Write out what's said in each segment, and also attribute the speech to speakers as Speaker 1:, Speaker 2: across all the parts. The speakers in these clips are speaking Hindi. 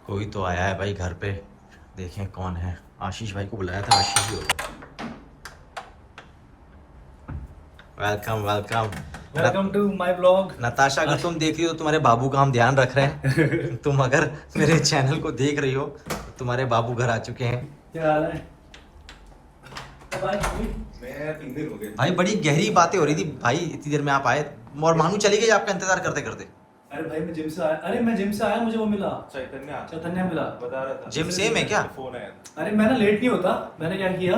Speaker 1: कोई तो आया है भाई घर पे, देखें कौन है। आशीष भाई को बुलाया था, आशीष ही होगा। Welcome welcome.
Speaker 2: Welcome to my blog.
Speaker 1: Natasha, अगर तुम देख रही हो तो तुम्हारे बाबू का हम ध्यान रख रहे हैं। तुम अगर मेरे चैनल को देख रही हो तो तुम्हारे बाबू घर आ चुके हैं।
Speaker 2: क्या हाल है?
Speaker 3: मैं 3 दिन हो गए।
Speaker 1: भाई बड़ी गहरी बातें हो रही थी भाई, इतनी देर में आप आए और मानू चली गई आपका इंतजार करते करते।
Speaker 2: अरे भाई मैं जिम से आया, मुझे वो मिला,
Speaker 3: चैतन्य
Speaker 2: मिला।
Speaker 3: बता रहा था।
Speaker 1: जिम सेम है क्या?
Speaker 3: फोन आया था।
Speaker 2: अरे मैं ना लेट नहीं होता, मैंने क्या किया,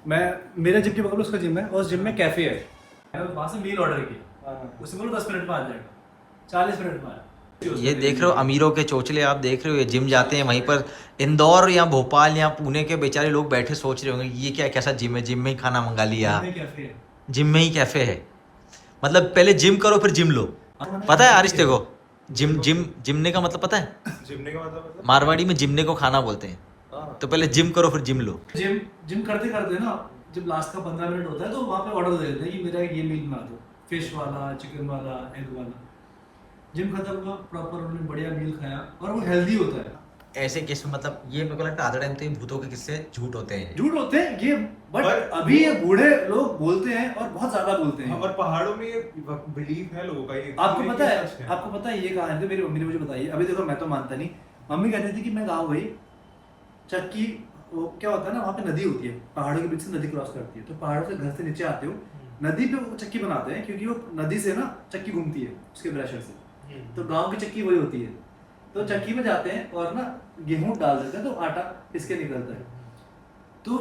Speaker 2: मैं मेरे जिम के बगल में उसका जिम है और उस जिम में कैफे है, मैंने वहाँ से मील ऑर्डर किया, उससे बोलो 10 मिनट में आ जाएगा, 40 मिनट में आया।
Speaker 1: ये देख रहे हो अमीरों के चोचले, आप देख रहे हो ये जिम जाते हैं, वहीं पर इंदौर या भोपाल या पुणे के बेचारे लोग बैठे सोच रहे होंगे ये क्या कैसा जिम है, जिम में ही खाना मंगा लिया।
Speaker 2: जिम में कैफे है।
Speaker 1: जिम में ही कैफे है, मतलब पहले जिम करो फिर जिम लो। पता है आरिश देखो, जिमने का मतलब पता है?
Speaker 3: जिमने का मतलब
Speaker 1: मारवाड़ी में जिमने को खाना बोलते हैं।
Speaker 3: हाँ।
Speaker 1: तो पहले जिम करो फिर जिम लो।
Speaker 2: जिम करते करते ना, जब लास्ट का 15 मिनट होता है तो वहाँ पे ऑर्डर दे देते हैं कि मेरा ये मील बना दो, फिश वाला, चिकन वाला, एग वाला। जिम खत्म हुआ, प्रॉपर उन्होंने बढ़िया मील खाया और वो हेल्दी होता है।
Speaker 1: ऐसे केस में मतलब ये मेरे को लगता है आधा टाइम तो ये भूतों के किस्से झूठ होते हैं।
Speaker 2: झूठ होते हैं ये, बट
Speaker 3: पर
Speaker 2: अभी ये बूढ़े लोग बोलते हैं और बहुत ज्यादा बोलते हैं।
Speaker 3: और पहाड़ों में ये बिलीफ है लोगों का। ये
Speaker 2: आपको पता है,
Speaker 3: सच
Speaker 2: आपको पता है ये कहानी तो मेरी मम्मी ने मुझे बताई। अभी देखो मैं तो मानता नहीं, मम्मी कहती थी कि मैं गाँव गई, चक्की, वो क्या होता है ना, वहाँ पे नदी होती है, पहाड़ों के बीच से नदी क्रॉस करती है, तो पहाड़ों से घर से नीचे आते हो, नदी पे वो चक्की बनाते हैं क्योंकि वो नदी से ना चक्की घूमती है उसके ब्रशर से, तो गांव की चक्की वही होती है। तो चक्की में जाते हैं और ना गेहूं डाल देते हैं तो आटा इसके निकलता है, तो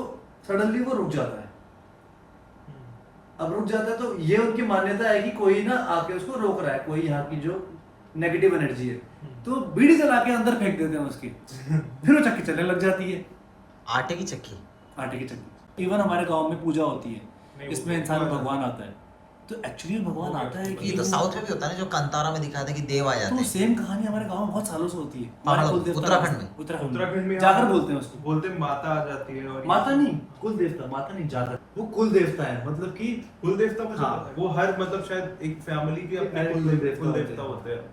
Speaker 2: सडनली वो रुक जाता है। अब रुक जाता है तो ये उनकी मान्यता है कि कोई ना आके उसको रोक रहा है, कोई यहाँ की जो नेगेटिव एनर्जी है, तो बीड़ी जला के अंदर फेंक देते हैं उसकी, फिर वो चक्की चलने लग जाती है।
Speaker 1: आटे की चक्की।
Speaker 2: आटे की चक्की। इवन हमारे गांव में पूजा होती है,
Speaker 3: नहीं,
Speaker 2: इसमें
Speaker 3: वो
Speaker 2: इंसान
Speaker 3: तो
Speaker 2: भगवान आता है, तो एक्चुअली भगवान आता है कि
Speaker 1: ये तो साउथ में भी होता है ना, जो कांतारा में दिखाया था कि देव आ जाते
Speaker 2: तो
Speaker 1: हैं।
Speaker 2: सेम कहानी हमारे गांव में बहुत सालों से होती है।
Speaker 1: हाँ,
Speaker 2: हमारे
Speaker 1: मतलब
Speaker 2: कुल देवता
Speaker 1: उत्तराखंड में।
Speaker 3: उत्तराखंड में
Speaker 2: जागर बोलते हैं उसको।
Speaker 3: बोलते हैं माता आ जाती है। और
Speaker 2: माता नहीं, कुल देवता, माता नहीं, जागर। वो कुल देवता है, मतलब कि
Speaker 3: कुल देवता मुझे
Speaker 2: हाँ।
Speaker 3: पता है। वो हर मतलब शायद एक फैमिली के अपने
Speaker 2: एक
Speaker 3: कुल
Speaker 2: देवता
Speaker 3: देवता होते हैं।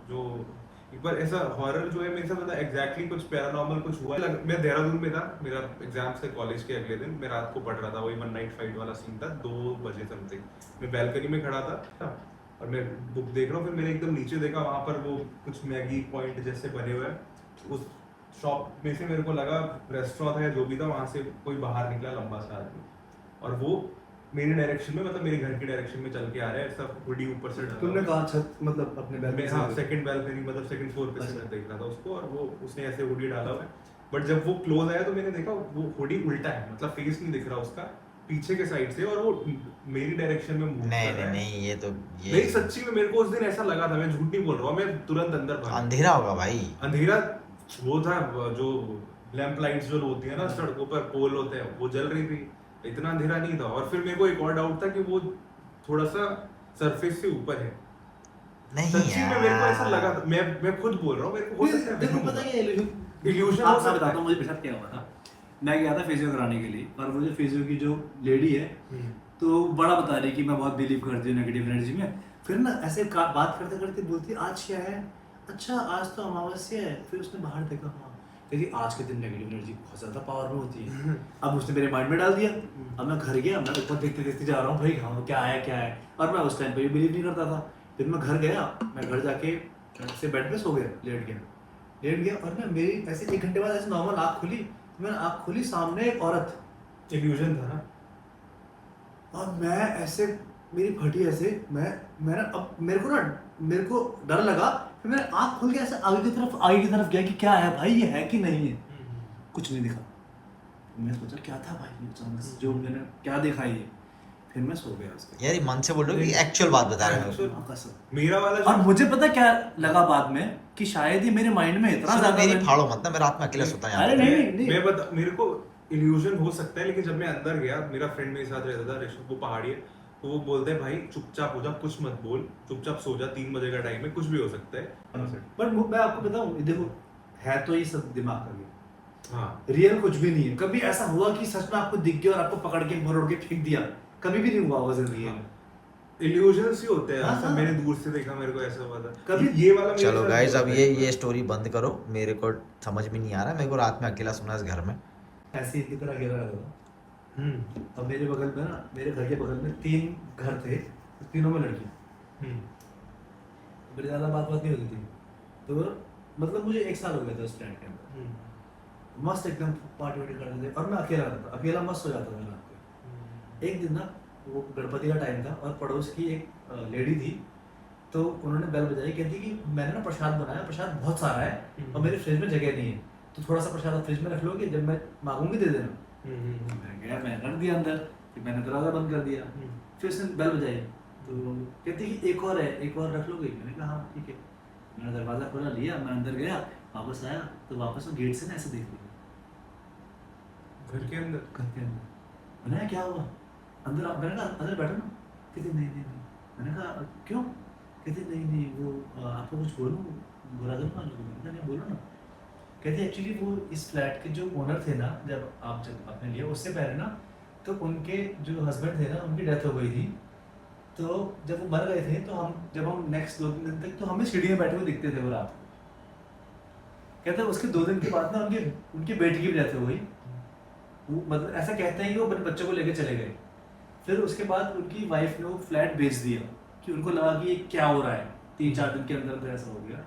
Speaker 3: जो एक बार ऐसा हॉरर जो है मेरे साथ, मतलब एग्जैक्टली कुछ पैरानॉर्मल कुछ हुआ। मैं देहरादून में था, मेरा एग्जाम से कॉलेज के अगले दिन, मैं रात को पढ़ रहा था, वही वन नाइट फाइट वाला सीन था, 2 बजे समथिंग। मैं बैल्कनी में खड़ा था और मैं बुक देख रहा हूँ, फिर मैंने एकदम नीचे देखा, वहाँ पर वो कुछ मैगी पॉइंट जैसे बने हुए हैं। उस शॉप में से मेरे को लगा रेस्टोरेंट था या जो भी था, वहाँ से कोई बाहर निकला लंबा सा आदमी, और वो मेरी डायरेक्शन में, मतलब मेरे घर की डायरेक्शन में चल के आ रहा है, ऐसा हुडी ऊपर से डाला।
Speaker 2: तुमने कहा छत, मतलब अपने
Speaker 3: मैं हाँ सेकंड बैल्कनी, मतलब सेकंड फ्लोर पे से मैं देख रहा था उसको, और वो उसने ऐसे हुडी डाला हुआ है। बट जब वो क्लोज आया तो मैंने देखा वो हुडी उल्टा है, मतलब फेस नहीं दिख रहा उसका, पीछे के साइड से, और वो मेरी डायरेक्शन में मूव
Speaker 1: नहीं
Speaker 3: कर रहा
Speaker 1: नहीं
Speaker 3: है।
Speaker 1: नहीं, ये तो
Speaker 3: नहीं सच्ची में मेरे को उस दिन ऐसा लगा था, मैं झूठ नहीं बोल रहा हूँ, मैं तुरंत अंदर भागा।
Speaker 1: अंधेरा होगा भाई।
Speaker 3: अंधेरा वो था, जो लैंप लाइट्स जो होती है ना सड़कों पर, पोल होते हैं, वो जल रही थी, इतना अंधेरा नहीं था। और फिर मेरे को एक और डाउट था कि वो थोड़ा सा सरफेस से ऊपर है।
Speaker 1: नहीं
Speaker 3: सच्ची में मेरे को ऐसा लगा
Speaker 1: यार,
Speaker 3: था, मैं खुद बोल रहा हूँ, मेरे को हो सकता है
Speaker 2: देखो
Speaker 3: वहम
Speaker 2: पता
Speaker 3: हो।
Speaker 2: है ये
Speaker 3: Illusion हो
Speaker 2: आपको
Speaker 3: सकता
Speaker 2: बताता
Speaker 3: है।
Speaker 2: हूँ मुझे पिछले क्या हुआ था। मैं गया था फिजियो कराने के लिए, और वो जो फिजियो की जो लेडी है, तो बड़ा बता रही कि मैं बहुत बिलीव करती हूँ नेगेटिव एनर्जी में। फिर ना ऐसे बात करते करते बोलती आज क्या है, अच्छा आज तो अमावस्या है। फिर उसने बाहर देखा, हाँ क्योंकि आज के दिन नेगेटिव एनर्जी बहुत ज्यादा पावर में होती है। अब उसने मेरे माइंड में डाल दिया। अब मैं घर गया, मैं ऊपर देखते देखते जा रहा हूँ, भाई हाँ क्या है क्या है, और मैं उस टाइम पे भी बिलीव नहीं करता था। फिर मैं घर गया, मैं घर जाके से बेड पे सो गया, लेट गया, और ना मेरी ऐसे 1 घंटे बाद ऐसे नॉर्मल आँख खुली, तो मैंने आँख खोली, सामने एक औरत,
Speaker 3: इल्यूजन था ना।
Speaker 2: और मैं ऐसे, मेरी फटी ऐसे, मैं ना, अब मेरे को डर लगा। फिर मैंने आँख खोल के ऐसे आगे की तरफ गया कि क्या है भाई, ये है कि नहीं है, कुछ नहीं दिखा। मैं सोचा क्या था भाई ये अचानक से जो मैंने क्या देखा ये, फिर मैं सो गया उसके।
Speaker 1: यार ये मन से बोल रहे हो कि एक्चुअल बात बता रहे हो?
Speaker 2: हाँ, कसम।
Speaker 3: मेरा वाला
Speaker 2: और मुझे पता क्या लगा बाद में, कि शायद ये मेरे माइंड में इतना
Speaker 1: सुनो,
Speaker 2: ज्यादा
Speaker 1: मेरी फाड़ो मत ना, मैं रात में अकेला सोता हूँ यहाँ
Speaker 2: अरे
Speaker 1: पे।
Speaker 2: नहीं।
Speaker 3: मैं बता, मेरे को इल्यूजन हो सकता है, लेकिन जब मैं अंदर गया, मेरा फ्रेंड मेरे साथ रहता था ऋषभ, वो पहाड़ी है, तो वो बोलते हैं भाई चुपचाप हो जा, कुछ मत बोल, चुपचाप सो जा, 3 बजे का टाइम है, कुछ भी हो सकता है।
Speaker 2: बट मैं आपको बताऊं, देखो है तो ये सब दिमाग का गेम,
Speaker 3: हाँ
Speaker 2: रियल कुछ भी नहीं है। कभी ऐसा हुआ कि सच में आपको दिख गया और आपको पकड़ के मरोड़ के फेंक दिया, कभी भी नहीं हुआ होगा जिंदगी में।
Speaker 3: इल्यूजन्स ही होते हैं
Speaker 2: हाँ,
Speaker 3: ऐसा
Speaker 2: हाँ।
Speaker 3: मैंने दूर से देखा मेरे को ऐसा हुआ था
Speaker 2: कभी-
Speaker 3: ये वाला मेरे
Speaker 1: चलो
Speaker 3: साथ
Speaker 1: गाइस
Speaker 3: हुआ
Speaker 1: अब
Speaker 3: था।
Speaker 1: ये स्टोरी बंद करो, मेरे को समझ में नहीं आ रहा, मेरे को रात में अकेला सुना इस घर में।
Speaker 2: ऐसे ही तरह गिरा रहता था।
Speaker 3: हम्म
Speaker 2: अब मेरे बगल में ना, मेरे घर के बगल में 3 घर थे, तीनों में लड़कियां।
Speaker 3: हम्म
Speaker 2: मेरी ज़्यादा बात नहीं होती थी, तो मतलब मुझे 1 साल हो गया था उस फ्लैट के अंदर।
Speaker 3: हम्म
Speaker 2: मस्त एकदम पार्टी वार्टी करते थे, और मैं अकेला रहता था, अकेला मस्त हो जाता था रात को। एक दिन ना वो गणपति का टाइम था, और पड़ोस की एक लेडी थी, तो उन्होंने बेल बजाई, कहती कि मैंने ना प्रसाद बनाया, प्रसाद बहुत सारा है और मेरे फ्रिज में जगह नहीं है, तो थोड़ा सा प्रसाद फ्रिज में रख लोगे, जब मैं मांगूंगी दे देना। मैं गया, मैं रख दिया अंदर, फिर मैंने दरवाजा बंद कर दिया। फिर उसने बेल बजाई, तो कहती कि एक और है, एक और रख लोगे? मैंने कहा हाँ ठीक है। मैंने दरवाजा खोला, लिया, मैं अंदर गया, वापस आया तो वापस वो गेट से ना ऐसे देख लिया
Speaker 3: घर के अंदर
Speaker 2: घर के अंदर। मैंने कहा क्या हुआ अंदर आप? मैंने कहा अंदर बैठो ना। कहते नहीं नहीं नहीं। मैंने कहा क्यों? कहते नहीं नहीं वो आपको कुछ बोलूँ, बुरा करूँ? मैंने कहा नहीं बोलो ना। कहते एक्चुअली वो इस फ्लैट के जो ओनर थे ना, जब आपने लिया उससे पहले ना, तो उनके जो हस्बैंड थे ना, उनकी डेथ हो गई थी। तो जब वो मर गए थे, तो जब हम नेक्स्ट 2 दिन तक तो हमें सीढ़ी में बैठे हुए दिखते थे वो रात को। कहते उसके 2 दिन के बाद ना उनकी बेटी की भी डेथ हो गई। वो मतलब ऐसा कहते हैं कि वो अपने बच्चों को लेके चले गए। फिर उसके बाद उनकी वाइफ ने वो फ्लैट बेच दिया, कि उनको लगा कि ये क्या हो रहा है, 3-4 दिन के अंदर ऐसा हो गया।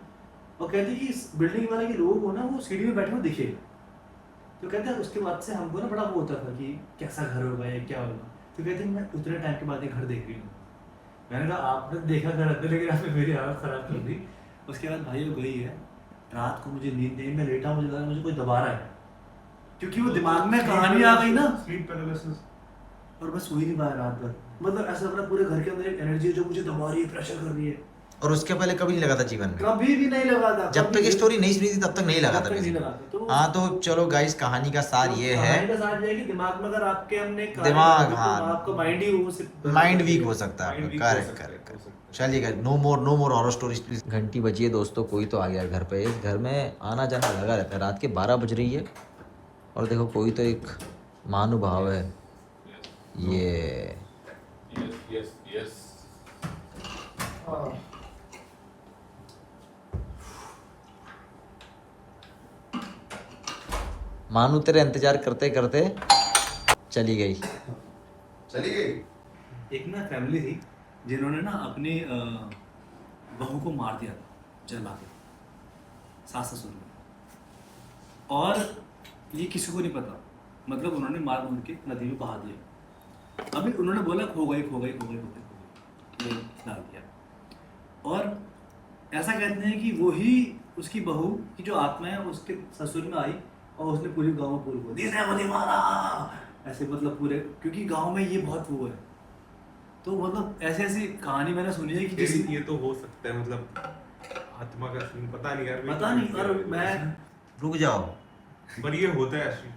Speaker 2: और कहते कि इस बिल्डिंग वाले के लोगों को ना वो सीढ़ी में बैठे हुए दिखे। तो कहते हैं उसके बाद से हमको ना बड़ा वो होता था कि कैसा घर होगा या क्या होगा। तो कहते हैं मैं उतने टाइम के बाद ये घर देख रही हूँ। मैंने कहा आपने देखा घर अंदर, लेकिन आपने मेरी हालत खराब कर दी। उसके बाद भाई वो गई है, रात को मुझे नींद नहीं, मैं लेटा, मुझे लगा मुझे कोई दबा रहा है, क्योंकि वो दिमाग में कहानी आ गई ना,
Speaker 3: स्लीप पैरालिसिस
Speaker 2: और मैं सो ही नहीं पाया रात भर। मतलब ऐसा लग रहा पूरे घर के अंदर एक एनर्जी है जो मुझे दबा रही है, प्रेशर कर रही है।
Speaker 1: और उसके पहले कभी नहीं लगा था जीवन में?
Speaker 2: कभी भी नहीं लगा था।
Speaker 1: जब तक ये स्टोरी नहीं सुनी थी तब तक नहीं लगा था
Speaker 2: नहीं
Speaker 1: किसी को।
Speaker 2: लगा था। तो
Speaker 1: हाँ तो चलो गाइस कहानी का सार ये है,
Speaker 2: कहानी का सार ये है कि दिमाग में अगर आपके हमने
Speaker 1: दिमाग,
Speaker 2: तो
Speaker 1: हाँ,
Speaker 2: आपका माइंड ही वो से
Speaker 1: माइंड वीक हो सकता है।
Speaker 3: Mind weak हो
Speaker 1: करेक्ट
Speaker 3: सकता है,
Speaker 1: करेक्ट
Speaker 3: हो
Speaker 1: करेक्ट।
Speaker 3: सकता है।
Speaker 1: चलिए no more horror stories please. घंटी बजी है दोस्तों, कोई तो आ गया घर पे। इस घर में आना जाना लगा रहता है। रात के 12 बज रही है और देखो कोई तो एक महानुभाव है ये।
Speaker 3: यस
Speaker 1: मानू तेरे इंतजार करते करते चली गई।
Speaker 2: एक ना फैमिली थी जिन्होंने ना अपनी बहू को मार दिया था जला के, सास ससुर ने। और ये किसी को नहीं पता, मतलब उन्होंने मार मूर के नदी में बहा दिया। अभी उन्होंने बोला खो गई ये डाल दिया। और ऐसा कहते हैं कि वही उसकी बहू की जो आत्मा है उसके ससुर में आई और उसने पूरी गांव में पूरी बोली मारा ऐसे, मतलब पूरे, क्योंकि गांव में ये बहुत वो है। तो मतलब ऐसे ऐसी कहानी मैंने सुनी है कि जैसे
Speaker 3: ये तो हो सकता है, मतलब आत्मा का सीन पता नहीं यार,
Speaker 2: पता नहीं। और मैं
Speaker 1: रुक जाओ,
Speaker 3: पर ये होता है आशीष।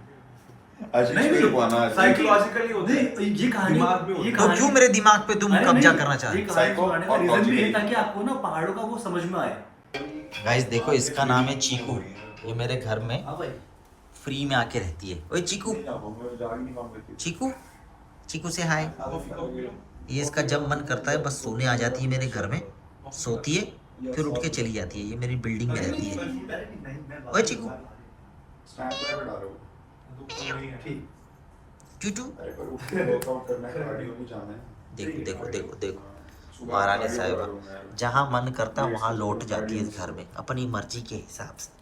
Speaker 2: साइकोलॉजिकली
Speaker 3: होता है।
Speaker 2: नहीं, ये कहानी
Speaker 3: दिमाग में होता है।
Speaker 1: तो क्यों मेरे दिमाग पे तुम
Speaker 2: अरे
Speaker 1: कब्जा
Speaker 2: नहीं,
Speaker 1: करना चाह रहे
Speaker 2: ये
Speaker 1: हो?
Speaker 2: कहानी सुनाने का रीजन भी है ताकि आपको ना पहाड़ों का वो समझ में आए।
Speaker 1: गाइस देखो इसका नाम है चीकू। ये मेरे घर में
Speaker 2: हाँ भाई,
Speaker 1: फ्री में आके रहती है। ओए चीकू, चीकू, चीकू से हाय। ये इसका जब मन करता है बस सोने आ जाती है मेरे घर में, सोती है फिर उठ के चली जाती है। ये मेरी बिल्डिंग में रहती है। ओए चीकू,
Speaker 2: ठीक।
Speaker 1: टूटू, देखो देखो देखो देखो महारानी साहिबा, जहाँ मन करता है वहाँ लौट जाती है इस घर में अपनी मर्जी के हिसाब से।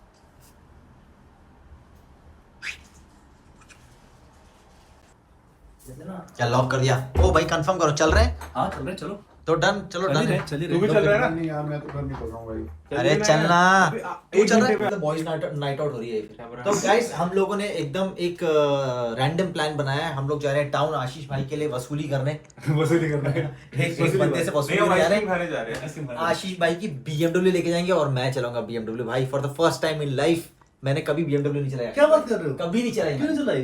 Speaker 1: क्या लॉक कर दिया? ओ भाई कंफर्म करो, चल रहे हैं?
Speaker 2: हाँ चल रहे, चलो
Speaker 1: तो डन, चलो डन है।
Speaker 2: चलिए
Speaker 3: तू भी चल रहा है ना?
Speaker 4: नहीं यार, मैं तो घर निकल रहा हूँ भाई।
Speaker 1: अरे चलना, तू चल रहा है?
Speaker 3: है?
Speaker 1: बॉयज नाइट आउट हो रही है फिर। तो गाइस हम लोगों ने एकदम एक रैंडम प्लान बनाया है। हम लोग जा रहे हैं टाउन आशीष भाई के लिए वसूली करने।
Speaker 3: वसूली करना है।
Speaker 1: एक बंदे से वसूली
Speaker 3: नहीं,
Speaker 1: जा रहे
Speaker 3: आइसक्रीम
Speaker 1: हैं।
Speaker 3: खाने जा रहे हैं।
Speaker 1: आशीष भाई की BMW लेके जाएंगे और मैं चलाऊंगा BMW भाई। For the first time in life मैंने कभी BMW नहीं चलाया।
Speaker 2: क्या बात कर रहे हो?
Speaker 1: कभी नहीं चलाई।
Speaker 2: क्यों नहीं चलाई?